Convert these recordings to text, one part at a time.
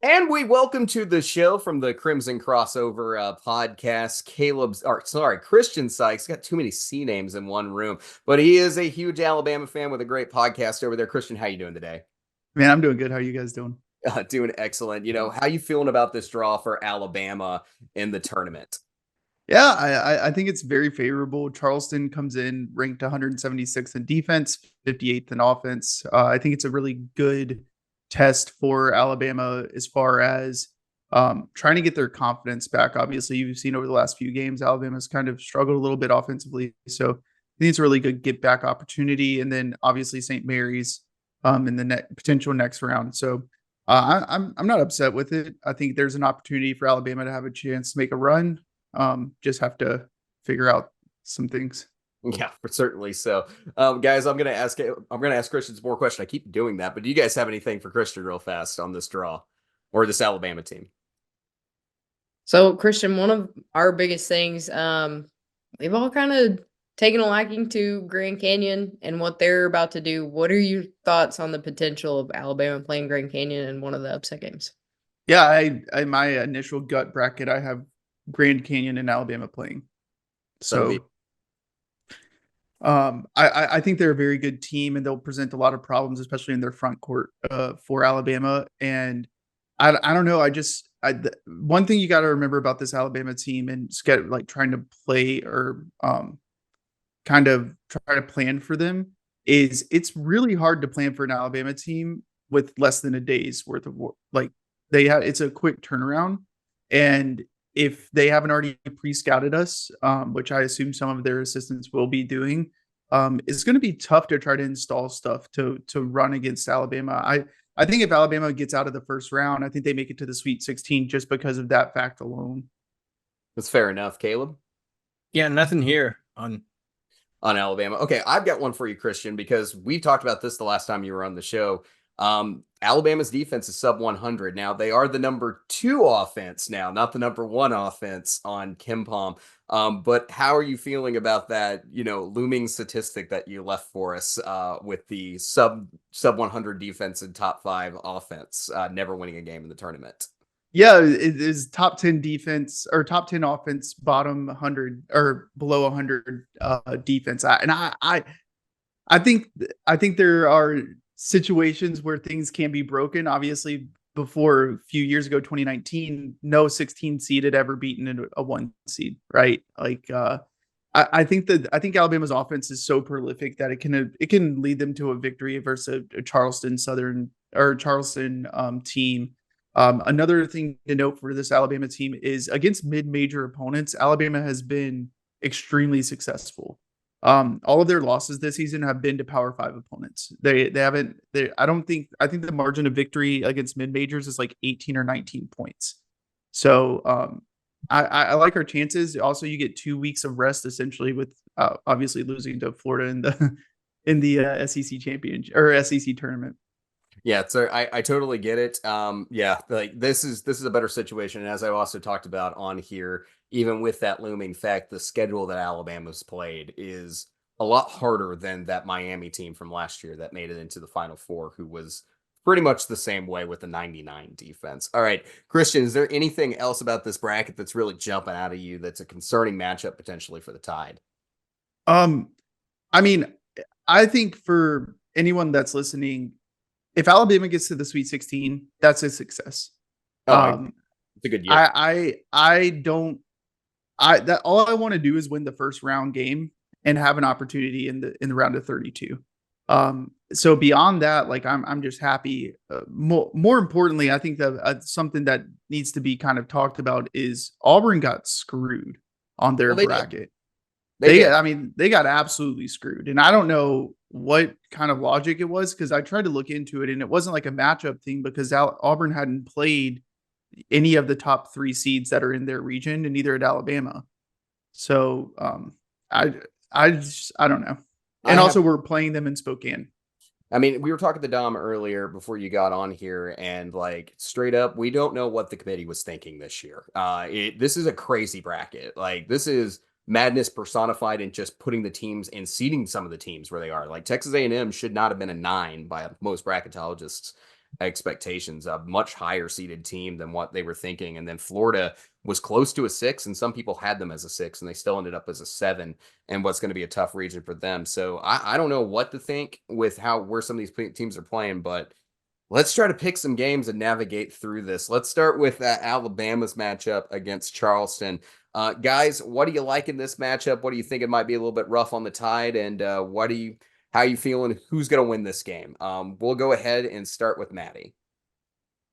And we welcome to the show from the Crimson Crossover podcast, Christian Sykes. Got too many C names in one room, but he is a huge Alabama fan with a great podcast over there. Christian, how you doing today? Man, I'm doing good. How are you guys doing? Doing excellent. How you feeling about this draw for Alabama in the tournament? Yeah, I think it's very favorable. Charleston comes in ranked 176th in defense, 58th in offense. I think it's a really good test for Alabama as far as trying to get their confidence back. Obviously, you've seen over the last few games, Alabama's kind of struggled a little bit offensively. So I think it's a really good get back opportunity. And then obviously St. Mary's in the potential next round. So I'm not upset with it. I think there's an opportunity for Alabama to have a chance to make a run. Just have to figure out some things. Yeah, for certainly so. Guys, I'm gonna ask Christian some more questions. I keep doing that, but do you guys have anything for Christian real fast on this draw or this Alabama team? So, Christian, one of our biggest things, we've all kind of taken a liking to Grand Canyon and what they're about to do. What are your thoughts on the potential of Alabama playing Grand Canyon in one of the upset games? Yeah, I my initial gut bracket, I have Grand Canyon and Alabama playing. So be So I think they're a very good team and they'll present a lot of problems, especially in their front court for Alabama. And I don't know. One thing you got to remember about this Alabama team and get like trying to play or kind of try to plan for them is it's really hard to plan for an Alabama team with less than a day's worth of work. Like it's a quick turnaround. And if they haven't already pre-scouted us, which I assume some of their assistants will be doing, it's going to be tough to try to install stuff to run against Alabama. I think if Alabama gets out of the first round, I think they make it to the Sweet 16 just because of that fact alone. That's fair enough, Caleb. Yeah, nothing here on Alabama. Okay, I've got one for you, Christian, because we talked about this the last time you were on the show. Alabama's defense is sub 100. Now, they are the number 2 offense now, not the number 1 offense on KenPom. But how are you feeling about that, looming statistic that you left for us with the sub 100 defense and top 5 offense, never winning a game in the tournament? Yeah, it is top 10 defense or top 10 offense, bottom 100 or below 100 defense. I think there are situations where things can be broken. Obviously, before a few years ago, 2019, no 16 seed had ever beaten a 1 seed, right? Like I think Alabama's offense is so prolific that it can lead them to a victory versus a Charleston team. Another thing to note for this Alabama team is against mid-major opponents, Alabama has been extremely successful. All of their losses this season have been to Power 5 opponents. They haven't. I think the margin of victory against mid majors is like 18 or 19 points. So I like our chances. Also, you get 2 weeks of rest essentially with obviously losing to Florida in the SEC championship or SEC tournament. Yeah, so I totally get it. Yeah, like this is a better situation. And as I also talked about on here, even with that looming fact, the schedule that Alabama's played is a lot harder than that Miami team from last year that made it into the Final Four, who was pretty much the same way with the 99 defense. All right, Christian, is there anything else about this bracket that's really jumping out of you that's a concerning matchup potentially for the Tide? Um, I mean, I think for anyone that's listening, if Alabama gets to the Sweet 16, that's a success. Oh, it's a good year. I don't. That all I want to do is win the first round game and have an opportunity in the round of 32. So beyond that, like I'm just happy. More importantly, I think that something that needs to be kind of talked about is Auburn got screwed on their bracket. I mean, they got absolutely screwed. And I don't know what kind of logic it was because I tried to look into it and it wasn't like a matchup thing because Auburn hadn't played any of the top 3 seeds that are in their region and neither at Alabama. So I don't know. And also we're playing them in Spokane. I mean, we were talking to Dom earlier before you got on here, and like straight up, we don't know what the committee was thinking this year. This is a crazy bracket. Like this is madness personified in just putting the teams and seeding some of the teams where they are. Like Texas A&M should not have been a 9 by most bracketologists. expectations, a much higher seeded team than what they were thinking. And then Florida was close to a 6, and some people had them as a 6, and they still ended up as a 7, and what's going to be a tough region for them. So I don't know what to think with where some of these teams are playing, but let's try to pick some games and navigate through this. Let's start with Alabama's matchup against Charleston. Guys, what do you like in this matchup? What do you think it might be a little bit rough on the Tide? And how are you feeling? Who's going to win this game? We'll go ahead and start with Maddie.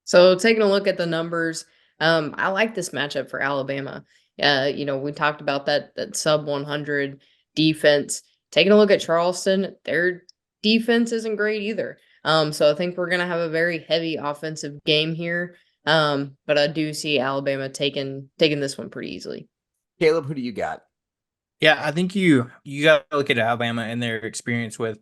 So taking a look at the numbers, I like this matchup for Alabama. We talked about that sub 100 defense. Taking a look at Charleston, their defense isn't great either. So I think we're gonna have a very heavy offensive game here. But I do see Alabama taking this one pretty easily. Caleb, who do you got? Yeah, I think you got to look at Alabama and their experience with,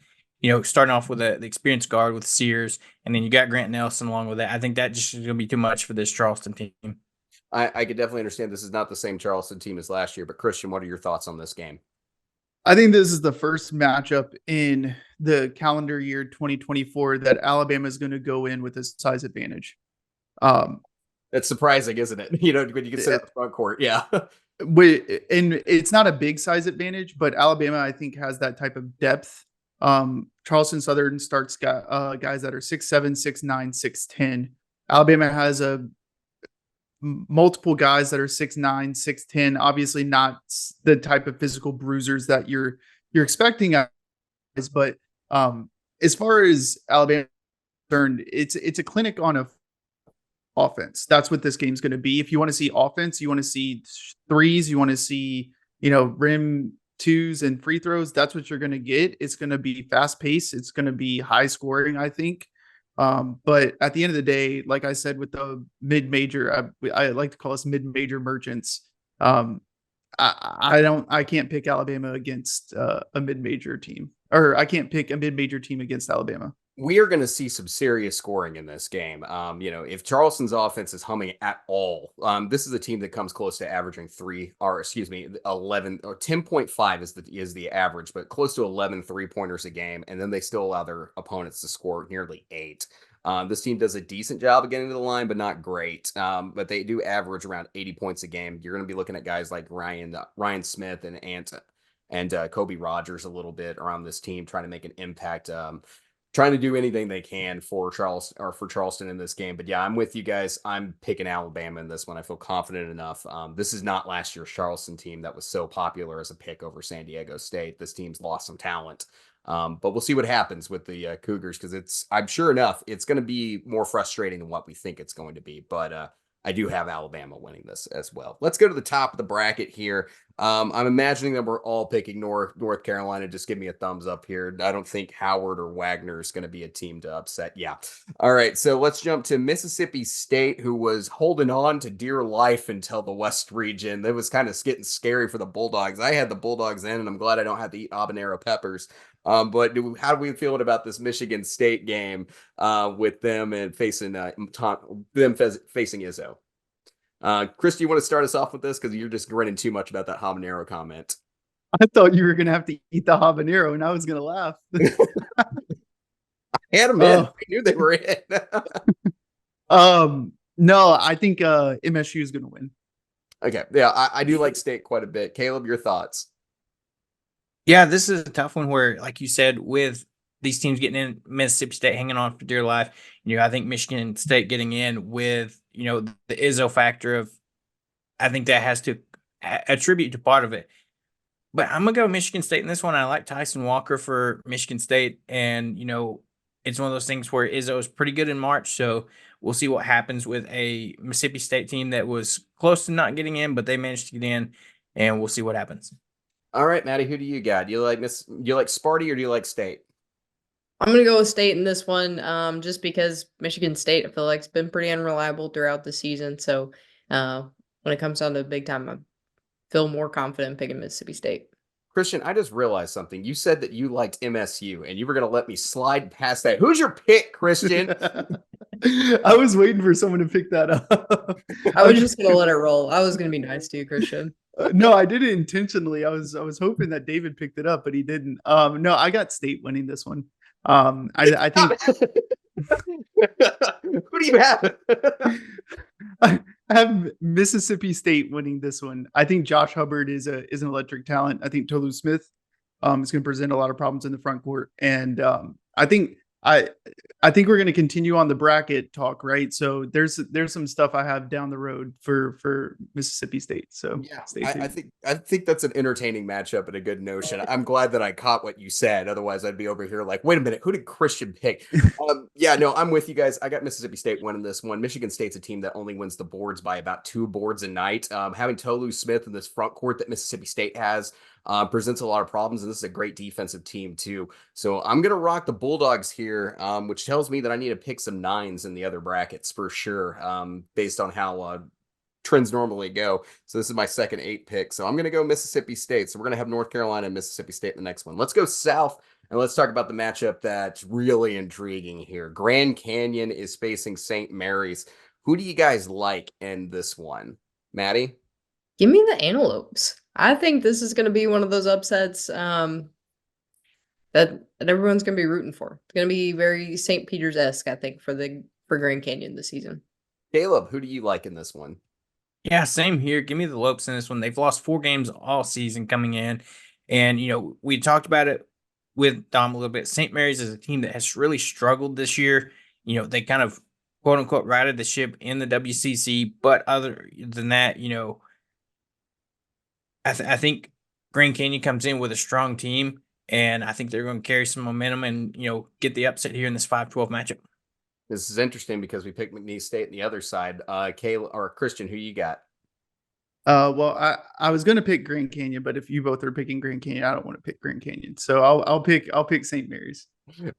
starting off with the experienced guard with Sears, and then you got Grant Nelson along with that. I think that just is going to be too much for this Charleston team. I could definitely understand this is not the same Charleston team as last year, but Christian, what are your thoughts on this game? I think this is the first matchup in the calendar year 2024 that Alabama is going to go in with a size advantage. That's surprising, isn't it? When you consider the front court, yeah. And it's not a big size advantage, but Alabama, I think, has that type of depth. Charleston Southern starts guys that are 6'7", 6'9", 6'10". Alabama has multiple guys that are 6'9", 6'10". Obviously, not the type of physical bruisers that you're expecting, but as far as Alabama is concerned, it's a clinic on a offense. That's what this game's going to be. If you want to see offense, you want to see threes, you want to see, rim twos and free throws. That's what you're going to get. It's going to be fast paced. It's going to be high scoring, I think. But at the end of the day, like I said, with the mid-major, I like to call us mid-major merchants. I can't pick Alabama against a mid-major team, or I can't pick a mid-major team against Alabama. We are going to see some serious scoring in this game. If Charleston's offense is humming at all, this is a team that comes close to averaging 11 or 10.5 is the average, but close to 11 3-pointers a game. And then they still allow their opponents to score nearly 8. This team does a decent job of getting to the line, but not great. But they do average around 80 points a game. You're going to be looking at guys like Ryan Smith and Kobe Rogers a little bit around this team, trying to make an impact. Trying to do anything they can for Charleston in this game. But yeah, I'm with you guys. I'm picking Alabama in this one. I feel confident enough. This is not last year's Charleston team that was so popular as a pick over San Diego State. This team's lost some talent. But we'll see what happens with the Cougars, because I'm sure enough, it's going to be more frustrating than what we think it's going to be. But I do have Alabama winning this as well. Let's go to the top of the bracket here. I'm imagining that we're all picking North Carolina. Just give me a thumbs up here. I don't think Howard or Wagner is going to be a team to upset. Yeah. All right. So let's jump to Mississippi State, who was holding on to dear life until the West region. That was kind of getting scary for the Bulldogs. I had the Bulldogs in, and I'm glad I don't have to eat habanero peppers. But how do we feel about this Michigan State game with them and facing facing Izzo? Chris, do you want to start us off with this? Because you're just grinning too much about that habanero comment. I thought you were going to have to eat the habanero, and I was going to laugh. I had them in. I knew they were in. No, I think MSU is going to win. Okay. Yeah, I do like State quite a bit. Caleb, your thoughts? Yeah, this is a tough one where, like you said, with these teams getting in, Mississippi State hanging on for dear life, I think Michigan State getting in with, the Izzo factor of, I think that has to attribute to part of it. But I'm going to go Michigan State in this one. I like Tyson Walker for Michigan State. And, it's one of those things where Izzo is pretty good in March. So we'll see what happens with a Mississippi State team that was close to not getting in, but they managed to get in, and we'll see what happens. All right, Maddie, who do you got? Do you like Sparty or do you like State? I'm going to go with State in this one, just because Michigan State, I feel like, it's been pretty unreliable throughout the season. So when it comes down to big time, I feel more confident picking Mississippi State. Christian, I just realized something. You said that you liked MSU, and you were going to let me slide past that. Who's your pick, Christian? I was waiting for someone to pick that up. I was just going to let it roll. I was going to be nice to you, Christian. No, I did it intentionally. I was hoping that David picked it up, but he didn't. No, I got State winning this one. I think Who do you have? I have Mississippi State winning this one. I think Josh Hubbard is an electric talent. I think Tolu Smith is going to present a lot of problems in the front court, and I I think we're going to continue on the bracket talk, right? So there's some stuff I have down the road for Mississippi State. So Yeah, stay tuned. I think that's an entertaining matchup and a good notion. I'm glad that I caught what you said. Otherwise, I'd be over here like, wait a minute, who did Christian pick? Yeah, no, I'm with you guys. I got Mississippi State winning this one. Michigan State's a team that only wins the boards by about 2 boards a night. Having Tolu Smith in this front court that Mississippi State has presents a lot of problems, and this is a great defensive team too. So I'm gonna rock the Bulldogs here, which tells me that I need to pick some 9s in the other brackets for sure, based on how trends normally go. So this is my second 8 pick. So I'm going to go Mississippi State. So we're going to have North Carolina and Mississippi State in the next one. Let's go south and let's talk about the matchup that's really intriguing here. Grand Canyon is facing St. Mary's. Who do you guys like in this one? Maddie? Give me the Antelopes. I think this is going to be one of those upsets that everyone's going to be rooting for. It's going to be very St. Peter's-esque, I think, for Grand Canyon this season. Caleb, who do you like in this one? Yeah, same here. Give me the Lopes in this one. They've lost 4 games all season coming in. And, we talked about it with Dom a little bit. St. Mary's is a team that has really struggled this year. They kind of, quote unquote, righted the ship in the WCC. But other than that, I think Grand Canyon comes in with a strong team. And I think they're going to carry some momentum and, get the upset here in this 5-12 matchup. This is interesting because we picked McNeese State on the other side. Caleb or Christian, who you got? Well, I was going to pick Grand Canyon, but if you both are picking Grand Canyon, I don't want to pick Grand Canyon. So I'll pick St. Mary's.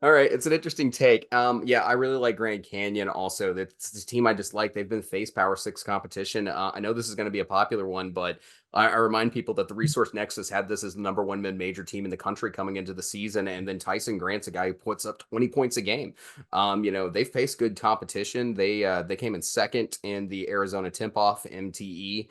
All right, it's an interesting take. Yeah, I really like Grand Canyon. Also, that's the team I just like. They've been faced Power 6 competition. I know this is going to be a popular one, but I remind people that the Resource Nexus had this as the #1 mid-major team in the country coming into the season, and then Tyson Grant's a guy who puts up 20 points a game. They faced good competition. They came in second in the Arizona Tip-Off MTE,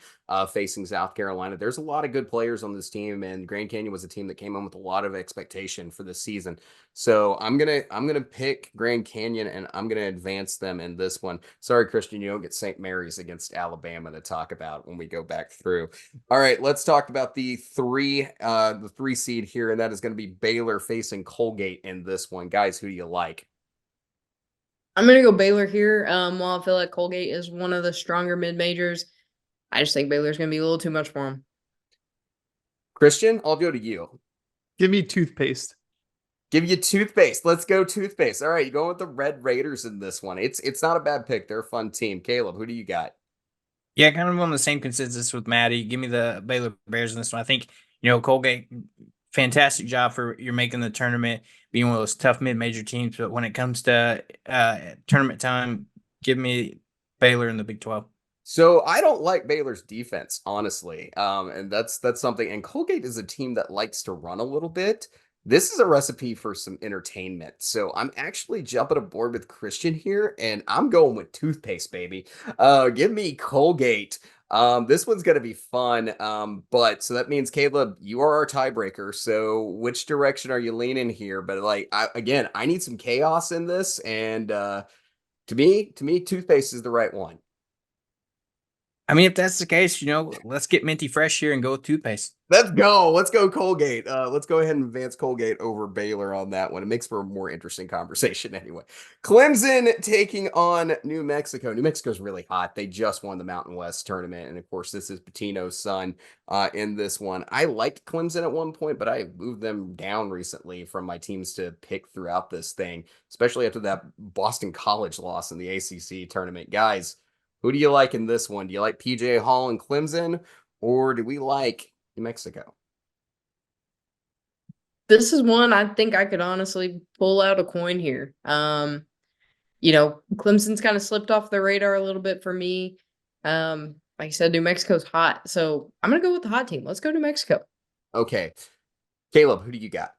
facing South Carolina. There's a lot of good players on this team, and Grand Canyon was a team that came in with a lot of expectation for this season. So I'm gonna pick Grand Canyon, and I'm gonna advance them in this one. Sorry, Christian, you don't get St. Mary's against Alabama to talk about when we go back through. All right, let's talk about the 3 seed here, and that is going to be Baylor facing Colgate in this one. Guys, who do you like? I'm going to go Baylor here. While I feel like Colgate is one of the stronger mid-majors, I just think Baylor's going to be a little too much for them. Christian, I'll go to you. Give me toothpaste. Give you toothpaste. Let's go toothpaste. All right, you going with the Red Raiders in this one. It's not a bad pick. They're a fun team. Caleb, who do you got? Yeah, kind of on the same consensus with Maddie. Give me the Baylor Bears in this one. I think, Colgate, fantastic job for you're making the tournament, being one of those tough mid-major teams. But when it comes to tournament time, give me Baylor in the Big 12. So I don't like Baylor's defense, honestly. And that's something. And Colgate is a team that likes to run a little bit. This is a recipe for some entertainment. So I'm actually jumping aboard with Christian here, and I'm going with toothpaste, baby. Give me Colgate. This one's going to be fun. But so that means, Caleb, you are our tiebreaker. So which direction are you leaning here? But I need some chaos in this. And to me, toothpaste is the right one. I mean, if that's the case, let's get minty fresh here and go with toothpaste. Let's go. Let's go Colgate. Let's go ahead and advance Colgate over Baylor on that one. It makes for a more interesting conversation anyway. Clemson taking on New Mexico. New Mexico's really hot. They just won the Mountain West tournament. And of course, this is Pitino's son in this one. I liked Clemson at one point, but I moved them down recently from my teams to pick throughout this thing, especially after that Boston College loss in the ACC tournament. Guys, who do you like in this one? Do you like PJ Hall and Clemson, or do we like New Mexico? This is one I think I could honestly pull out a coin here. Clemson's kind of slipped off the radar a little bit for me. Like I said, New Mexico's hot, so I'm gonna go with the hot team. Let's go New Mexico. Okay, Caleb, who do you got?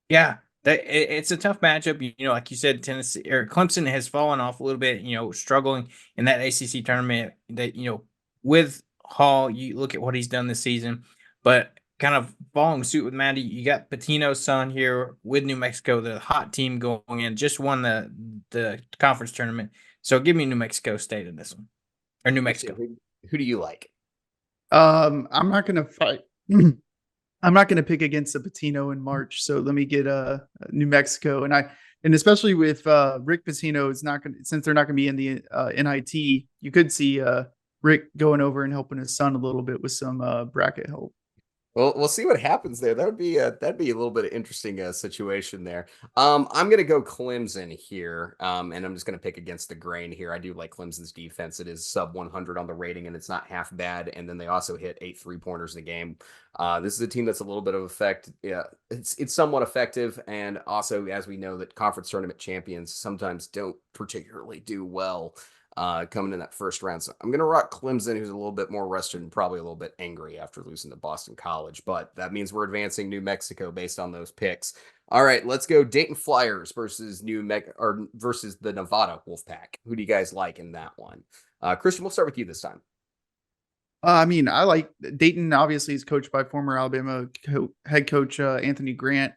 Yeah, it's a tough matchup. Like you said, Tennessee or Clemson has fallen off a little bit. Struggling in that ACC tournament. That with Hall, you look at what he's done this season, but kind of following suit with Maddie, you got Patino's son here with New Mexico, the hot team going in, just won the conference tournament. So give me New Mexico State in this one, or New Mexico. Who do you like? I'm not gonna fight. I'm not gonna pick against the Patino in March. So let me get New Mexico, and especially with Rick Pitino is not gonna, since they're not gonna be in the NIT, you could see Rick going over and helping his son a little bit with some bracket help. Well, we'll see what happens there. That'd be a little bit of interesting situation there. I'm gonna go Clemson here, and I'm just gonna pick against the grain here. I do like Clemson's defense. It is sub 100 on the rating, and it's not half bad. And then they also hit 8 3-pointers in the game. This is a team that's a little bit of effect. Yeah, it's somewhat effective, and also as we know that conference tournament champions sometimes don't particularly do well coming in that first round. So I'm going to rock Clemson, who's a little bit more rested and probably a little bit angry after losing to Boston College. But that means we're advancing New Mexico based on those picks. All right, let's go Dayton Flyers versus versus the Nevada Wolfpack. Who do you guys like in that one? Christian, we'll start with you this time. I mean, I like Dayton. Obviously, is coached by former Alabama head coach Anthony Grant.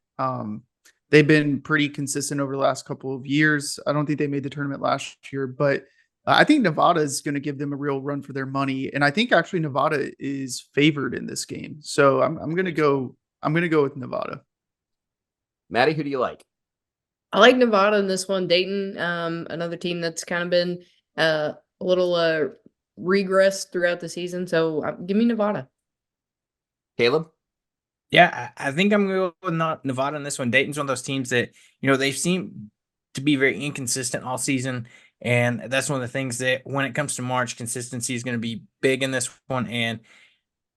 They've been pretty consistent over the last couple of years. I don't think they made the tournament last year, but I think Nevada is going to give them a real run for their money, and I think actually Nevada is favored in this game. So I'm going to go. I'm going to go with Nevada. Maddie, who do you like? I like Nevada in this one. Dayton, another team that's kind of been a little regress throughout the season. So give me Nevada. Caleb? Yeah, I think I'm going to go with Nevada in this one. Dayton's one of those teams that, they've seemed to be very inconsistent all season. And that's one of the things that when it comes to March, consistency is going to be big in this one. And,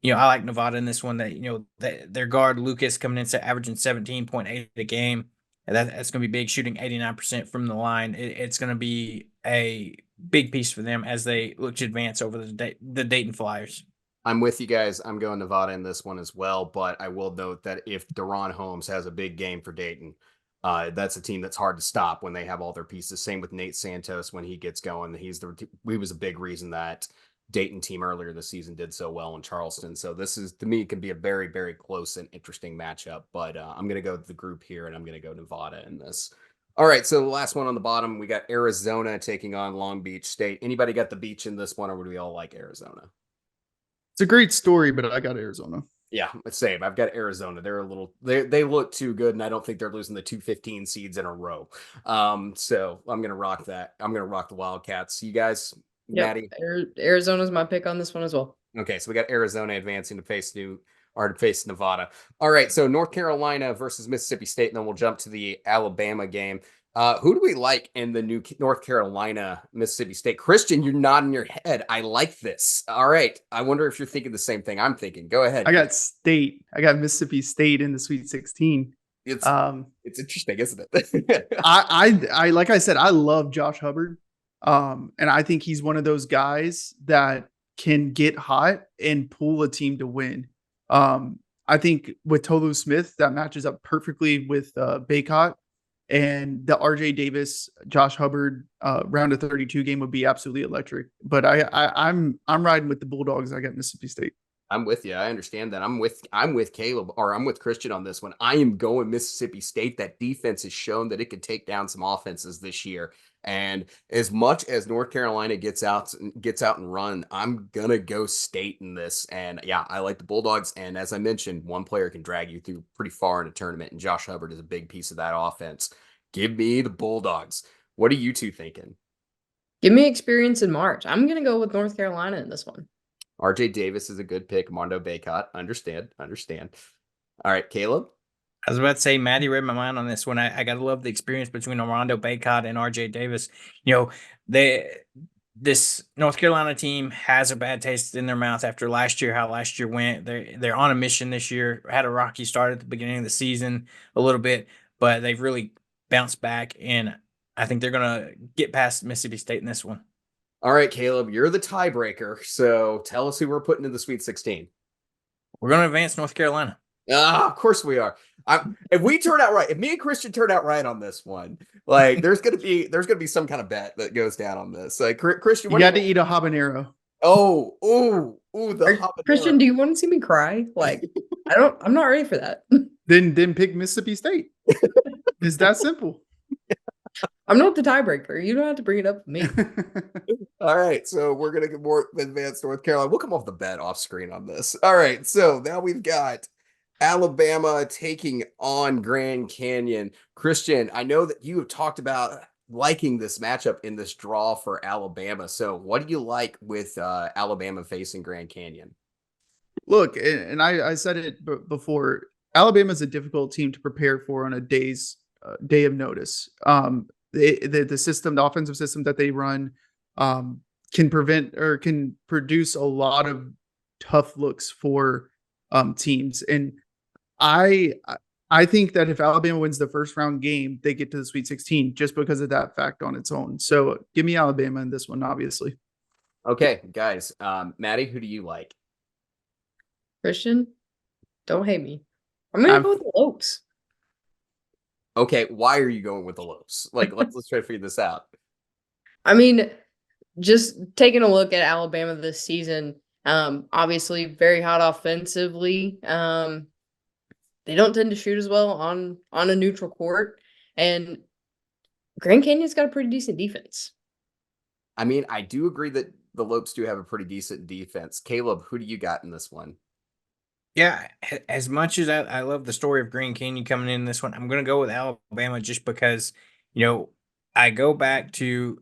I like Nevada in this one that, their guard Lucas coming in averaging 17.8 a game. And that's going to be big, shooting 89% from the line. It's going to be a big piece for them as they look to advance over the Dayton Flyers. I'm with you guys. I'm going Nevada in this one as well, but I will note that if Deron Holmes has a big game for Dayton, that's a team that's hard to stop when they have all their pieces. Same with Nate Santos when he gets going. He was a big reason that Dayton team earlier this season did so well in Charleston. So this is, to me, can be a very, very close and interesting matchup. But I'm going to go with the group here, and I'm going to go Nevada in this. All right, so the last one on the bottom, we got Arizona taking on Long Beach State. Anybody got the beach in this one, or would we all like Arizona? It's a great story, but I got Arizona. Yeah, same. I've got Arizona. They're a little, they look too good, and I don't think they're losing the 215 seeds in a row. So I'm gonna rock that. I'm gonna rock the Wildcats. You guys, Maddie? Arizona's my pick on this one as well. Okay, so we got Arizona advancing to face Nevada. All right, so North Carolina versus Mississippi State, and then we'll jump to the Alabama game. Who do we like in the new North Carolina Mississippi State? Christian, you're nodding your head. I like this. All right. I wonder if you're thinking the same thing I'm thinking. Go ahead. I got State. I got Mississippi State in the Sweet 16. It's interesting, isn't it? I like I said, I love Josh Hubbard. And I think he's one of those guys that can get hot and pull a team to win. I think with Tolu Smith, that matches up perfectly with Baycott. And the RJ Davis, Josh Hubbard round of 32 game would be absolutely electric. But I'm riding with the Bulldogs. I got Mississippi State. I'm with you. I understand that. I'm with Caleb, or I'm with Christian on this one. I am going Mississippi State. That defense has shown that it could take down some offenses this year. And as much as North Carolina gets out and run, I'm gonna go State in this. And yeah, I like the Bulldogs. And as I mentioned, one player can drag you through pretty far in a tournament, and Josh Hubbard is a big piece of that offense. Give me the Bulldogs. What are you two thinking? Give me experience in March. I'm gonna go with North Carolina in this one. RJ Davis is a good pick. Mondo Baycott. Understand. All right, Caleb. I was about to say, Maddie read my mind on this one. I gotta love the experience between Armando Baycott and RJ Davis. This North Carolina team has a bad taste in their mouth after last year, how last year went. They're on a mission this year. Had a rocky start at the beginning of the season a little bit, but they've really bounced back, and I think they're gonna get past Mississippi State in this one. All right, Caleb, you're the tiebreaker. So tell us who we're putting in the Sweet 16. We're gonna advance North Carolina. Of course we are. If we turn out right, if me and Christian turn out right on this one, like there's gonna be some kind of bet that goes down on this. Like Christian, you got to eat a habanero. Oh, ooh, the Christian, habanero. do you want to see me cry? Like, I'm not ready for that. Then pick Mississippi State. It's that simple. I'm not the tiebreaker. You don't have to bring it up with me. All right, so we're gonna get more advanced North Carolina. We'll come off the bed off screen on this. All right, so now we've got Alabama taking on Grand Canyon. Christian, I know that you have talked about liking this matchup in this draw for Alabama. So, what do you like with Alabama facing Grand Canyon? Look, and I said it before. Alabama is a difficult team to prepare for on a day of notice. The system, the offensive system that they run, can prevent or can produce a lot of tough looks for teams. And I I think that if Alabama wins the first round game, they get to the Sweet 16 just because of that fact on its own. So give me Alabama in this one, obviously. Okay, guys. Maddie, who do you like? Christian, don't hate me. I'm gonna I'm go with the Lokes. Okay, why are you going with the Lopes? Like, let's try to figure this out. I mean, just taking a look at Alabama this season, obviously very hot offensively. They don't tend to shoot as well on a neutral court, and Grand Canyon's got a pretty decent defense. I mean, I do agree that the Lopes do have a pretty decent defense. Caleb, who do you got in this one? Yeah, as much as I love the story of Green Canyon coming in this one, I'm going to go with Alabama just because, I go back to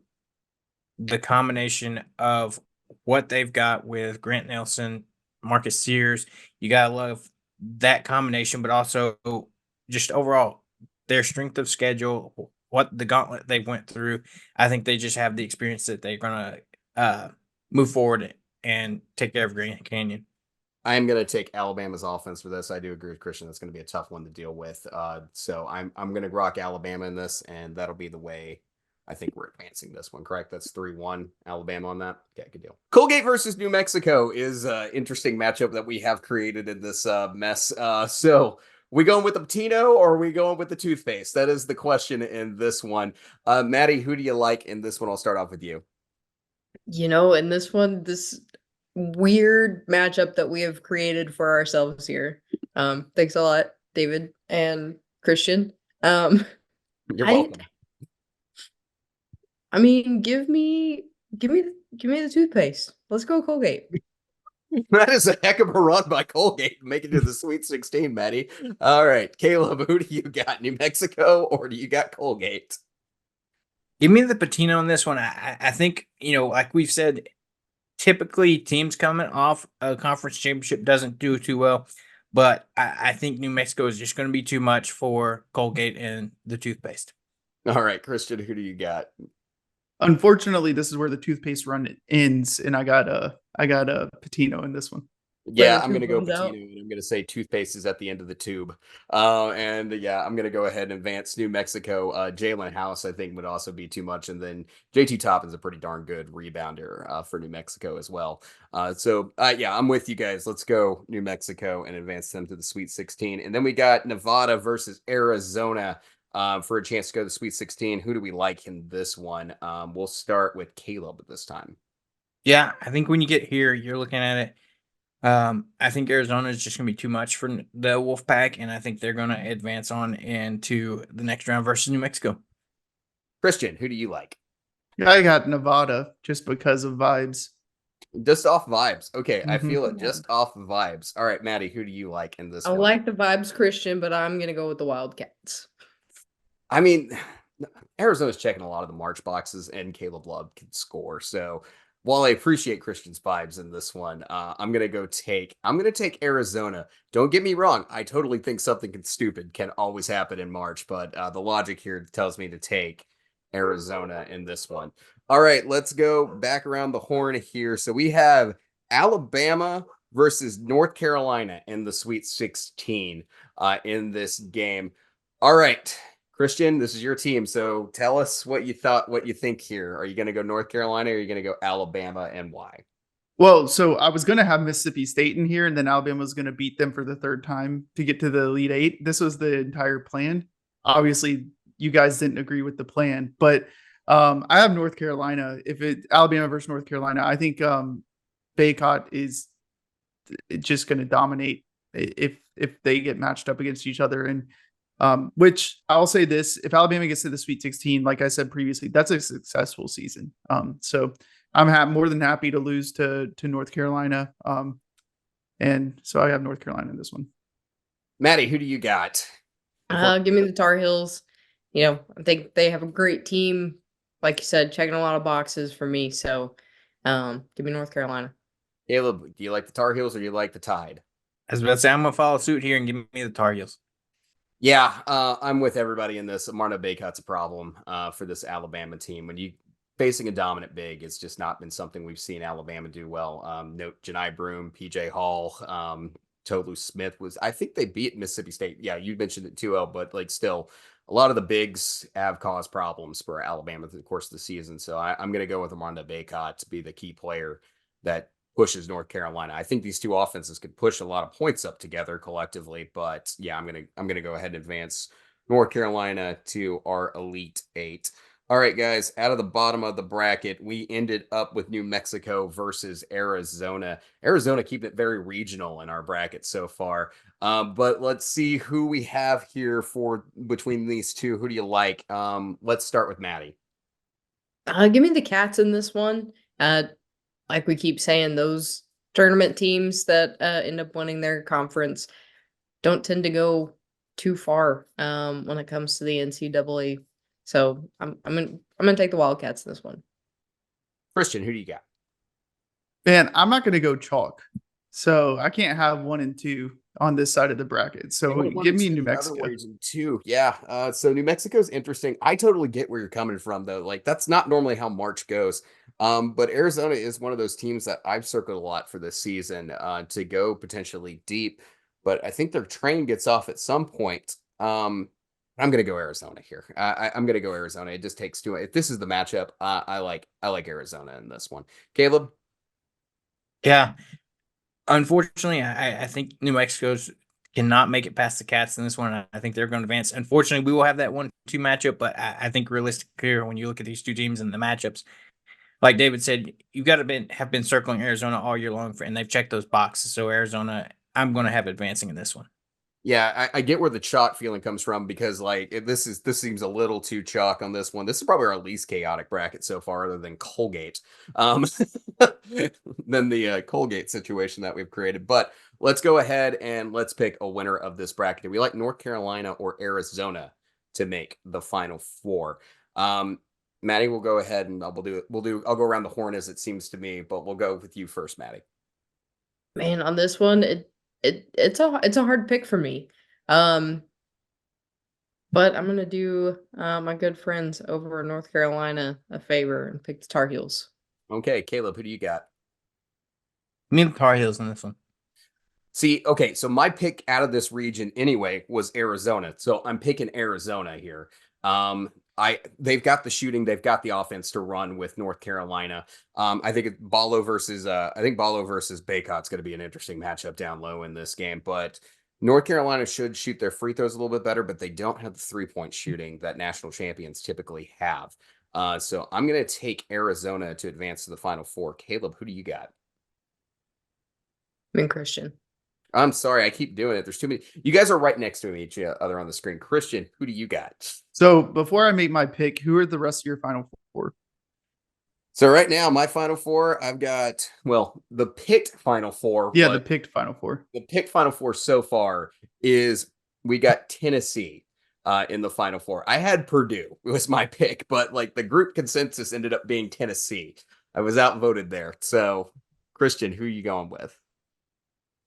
the combination of what they've got with Grant Nelson, Marcus Sears. You got to love that combination, but also just overall their strength of schedule, what the gauntlet they went through. I think they just have the experience that they're going to move forward and take care of Grand Canyon. I'm going to take Alabama's offense for this. I do agree with Christian. That's going to be a tough one to deal with. So I'm going to rock Alabama in this, and that'll be the way I think we're advancing this one. Correct? That's 3-1 Alabama on that. Okay, good deal. Colgate versus New Mexico is an interesting matchup that we have created in this mess. So we going with the Patino or are we going with the toothpaste? That is the question in this one. Maddie, who do you like in this one? I'll start off with you. In this one, this weird matchup that we have created for ourselves here. Thanks a lot, David and Christian. You're welcome. I mean, give me the toothpaste. Let's go Colgate. That is a heck of a run by Colgate, making it to the Sweet 16, Maddie. All right, Caleb, who do you got? New Mexico or do you got Colgate? Give me the patina on this one. I think, like we've said, typically teams coming off a conference championship doesn't do too well. But I think New Mexico is just going to be too much for Colgate and the toothpaste. All right, Christian, who do you got? Unfortunately, this is where the toothpaste run ends, and I got a Patino in this one. Yeah, I'm going to go Patino, and I'm going to say toothpaste is at the end of the tube. And yeah, I'm going to go ahead and advance New Mexico. Jalen House, I think, would also be too much. And then JT Toppin's a pretty darn good rebounder for New Mexico as well. Yeah, I'm with you guys. Let's go New Mexico and advance them to the Sweet 16. And then we got Nevada versus Arizona for a chance to go to the Sweet 16. Who do we like in this one? We'll start with Caleb this time. Yeah, I think when you get here, you're looking at it. I think Arizona is just going to be too much for the Wolfpack, and I think they're going to advance on into the next round versus New Mexico. Christian, who do you like? I got Nevada just because of vibes. Just off vibes. Okay, I feel it. Just off vibes. All right, Maddie, who do you like in this I one? like the vibes, Christian, but I'm going to go with the Wildcats. I mean, Arizona's checking a lot of the March boxes, and Caleb Love can score. So while I appreciate Christian's vibes in this one, I'm gonna take Arizona. Don't get me wrong, I totally think something stupid can always happen in March, but the logic here tells me to take Arizona in this one. All right, let's go back around the horn here. So we have Alabama versus North Carolina in the Sweet 16 in this game. All right. Christian, this is your team, so tell us what you think here. Are you going to go North Carolina or are you going to go Alabama, and why? Well, so I was going to have Mississippi State in here, and then Alabama was going to beat them for the third time to get to the Elite Eight. This was the entire plan. Obviously, you guys didn't agree with the plan, but I have North Carolina. Alabama versus North Carolina, I think Baycott is just going to dominate if they get matched up against each other. And which I'll say this: if Alabama gets to the Sweet 16, like I said previously, that's a successful season. So I'm more than happy to lose to North Carolina. And so I have North Carolina in this one. Maddie, who do you got? Give me the Tar Heels. I think they have a great team. Like you said, checking a lot of boxes for me. So, give me North Carolina. Caleb, do you like the Tar Heels or you like the Tide? I was about to say, I'm going to follow suit here and give me the Tar Heels. Yeah, I'm with everybody in this. Marno Baycott's a problem for this Alabama team. When you facing a dominant big, it's just not been something we've seen Alabama do well. Note Janai Broome, PJ Hall, Tolu Smith I think they beat Mississippi State. Yeah, you mentioned it too, but like still, a lot of the bigs have caused problems for Alabama through the course of the season. So I'm going to go with Marno Baycott to be the key player that pushes North Carolina. I think these two offenses could push a lot of points up together collectively, but yeah, I'm gonna go ahead and advance North Carolina to our Elite Eight. All right, guys, out of the bottom of the bracket, we ended up with New Mexico versus Arizona. Arizona keeping it very regional in our bracket so far. But let's see who we have here for between these two. Who do you like? Let's start with Maddie. Give me the Cats in this one. Like we keep saying, those tournament teams that end up winning their conference don't tend to go too far when it comes to the NCAA. So I'm gonna take the Wildcats in this one. Christian, who do you got? Man, I'm not going to go chalk. So I can't have 1 and 2 on this side of the bracket. So give me New Mexico. Too. Yeah. So New Mexico's interesting. I totally get where you're coming from, though. Like that's not normally how March goes. But Arizona is one of those teams that I've circled a lot for this season to go potentially deep. But I think their train gets off at some point. I'm going to go Arizona here. I'm going to go Arizona. It just takes two. If this is the matchup, I like Arizona in this one. Caleb. Yeah. Unfortunately, I think New Mexico's cannot make it past the Cats in this one. I think they're going to advance. Unfortunately, we will have that 1-2 matchup, but I think realistically, when you look at these two teams and the matchups, like David said, you've got to have been circling Arizona all year long, and they've checked those boxes. So Arizona, I'm going to have advancing in this one. Yeah, I get where the chalk feeling comes from because like this seems a little too chalk on this one. This is probably our least chaotic bracket so far, other than Colgate, than the Colgate situation that we've created. But let's go ahead and let's pick a winner of this bracket. Do we like North Carolina or Arizona to make the Final Four? Maddie, we'll go ahead and I'll go around the horn as it seems to me, but we'll go with you first, Maddie. Man, on this one, it's a hard pick for me. But I'm gonna do my good friends over North Carolina a favor and pick the Tar Heels. Okay, Caleb, who do you got? Me and the Tar Heels in this one. See, okay, so my pick out of this region anyway was Arizona. So I'm picking Arizona here. They've got the shooting, they've got the offense to run with North Carolina. I think Ballo versus Baycott's going to be an interesting matchup down low in this game. But North Carolina should shoot their free throws a little bit better, but they don't have the 3-point shooting that national champions typically have. So I'm going to take Arizona to advance to the Final Four. Caleb, who do you got? I'm in Christian. I'm sorry, I keep doing it. There's too many. You guys are right next to each other on the screen. Christian, who do you got? So before I make my pick, who are the rest of your Final Four? So right now, my Final Four, I've got, the picked Final Four. Yeah, the picked Final Four. The picked Final Four so far is we got Tennessee in the Final Four. I had Purdue. It was my pick, but like the group consensus ended up being Tennessee. I was outvoted there. So, Christian, who are you going with?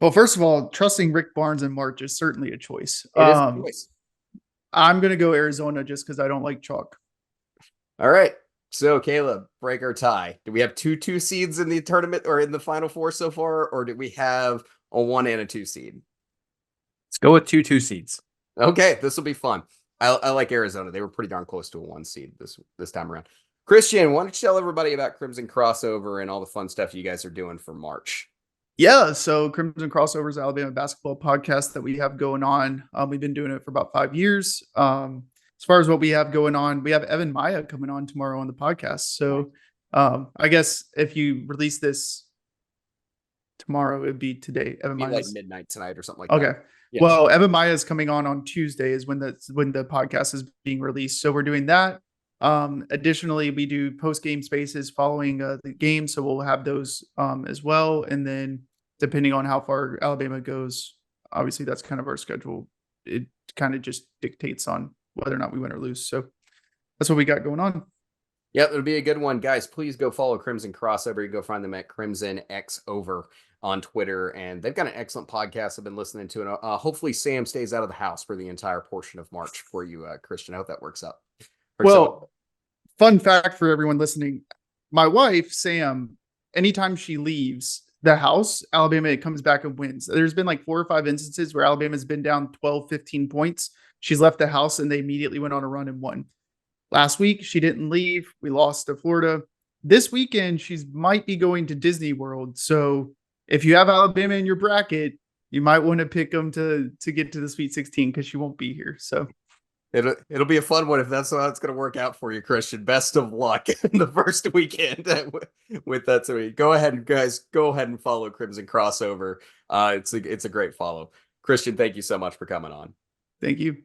Well, first of all, trusting Rick Barnes in March is certainly a choice. It is a choice. I'm going to go Arizona just because I don't like chalk. All right. So, Caleb, break our tie. Do we have two seeds in the tournament or in the Final Four so far, or do we have a 1 and a 2 seed? Let's go with 2 seeds. Okay, this will be fun. I like Arizona. They were pretty darn close to a 1 seed this time around. Christian, why don't you tell everybody about Crimson Crossover and all the fun stuff you guys are doing for March? Yeah, so Crimson Crossover is Alabama basketball podcast that we have going on. We've been doing it for about 5 years. As far as what we have going on, we have Evan Maya coming on tomorrow on the podcast. So I guess if you release this tomorrow. It'd be today. Evan Be like Maya's. midnight tonight or something like Okay. that. Yeah. Well, Evan Maya is coming on Tuesday is when the podcast is being released. So we're doing that. Additionally, we do post game spaces following the game, so we'll have those as well. And then depending on how far Alabama goes, obviously that's kind of our schedule. It kind of just dictates on whether or not we win or lose. So that's what we got going on. Yep, it'll be a good one. Guys, please go follow Crimson Crossover. You go find them at Crimson X Over on Twitter. And they've got an excellent podcast I've been listening to. And hopefully Sam stays out of the house for the entire portion of March for you, Christian. I hope that works out. Well, fun fact for everyone listening. My wife, Sam, anytime she leaves the house, Alabama comes back and wins. There's been like 4 or 5 instances where Alabama's been down 12, 15 points. She's left the house and they immediately went on a run and won. Last week, she didn't leave. We lost to Florida. This weekend, she might be going to Disney World. So if you have Alabama in your bracket, you might want to pick them to get to the Sweet 16 because she won't be here. So it'll be a fun one if that's how it's going to work out for you, Christian. Best of luck in the first weekend with that. So go ahead and follow Crimson Crossover. It's a great follow. Christian, thank you so much for coming on. Thank you.